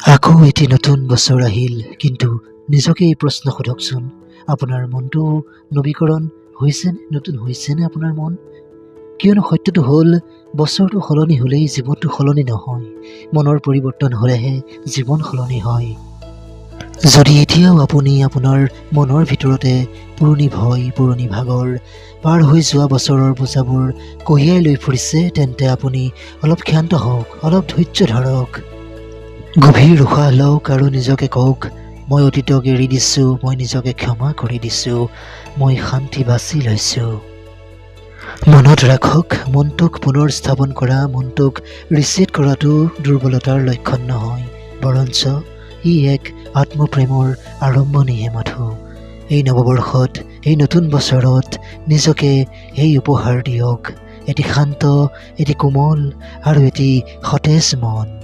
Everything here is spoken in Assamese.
আকৌ এটি নতুন বছৰ আহিল, কিন্তু নিজকে এই প্ৰশ্ন সোধকচোন, আপোনাৰ মনটো নৱীকৰণ হৈছেনে? নতুন হৈছেনে আপোনাৰ মন? কিয়নো সত্যটো হ'ল, বছৰটো সলনি হ'লেই জীৱনটো সলনি নহয়। মনৰ পৰিৱৰ্তন হ'লেহে জীৱন সলনি হয়। যদি এতিয়াও আপুনি আপোনাৰ মনৰ ভিতৰতে পুৰণি ভয়, পুৰণি ভাগৰ, পাৰ হৈ যোৱা বছৰৰ বোজাবোৰ কঢ়িয়াই লৈ ফুৰিছে, তেন্তে আপুনি অলপ ক্ষান্ত হওক, অলপ ধৈৰ্য ধৰক। গভীৰ উশাহ লওক আৰু নিজকে কওক, মই অতীতক এৰি দিছোঁ, মই নিজকে ক্ষমা কৰি দিছোঁ, মই শান্তি বাছি লৈছোঁ। মনত ৰাখক, মনটোক পুনৰ স্থাপন কৰা, মনটোক ৰিছেট কৰাটো দুৰ্বলতাৰ লক্ষণ নহয়, বৰঞ্চ ই এক আত্মপ্ৰেমৰ আৰম্ভণিহে মাথো। এই নৱবৰ্ষত, এই নতুন বছৰত নিজকে এই উপহাৰ দিয়ক, এটি শান্ত, এটি কোমল আৰু এটি সতেজ মন।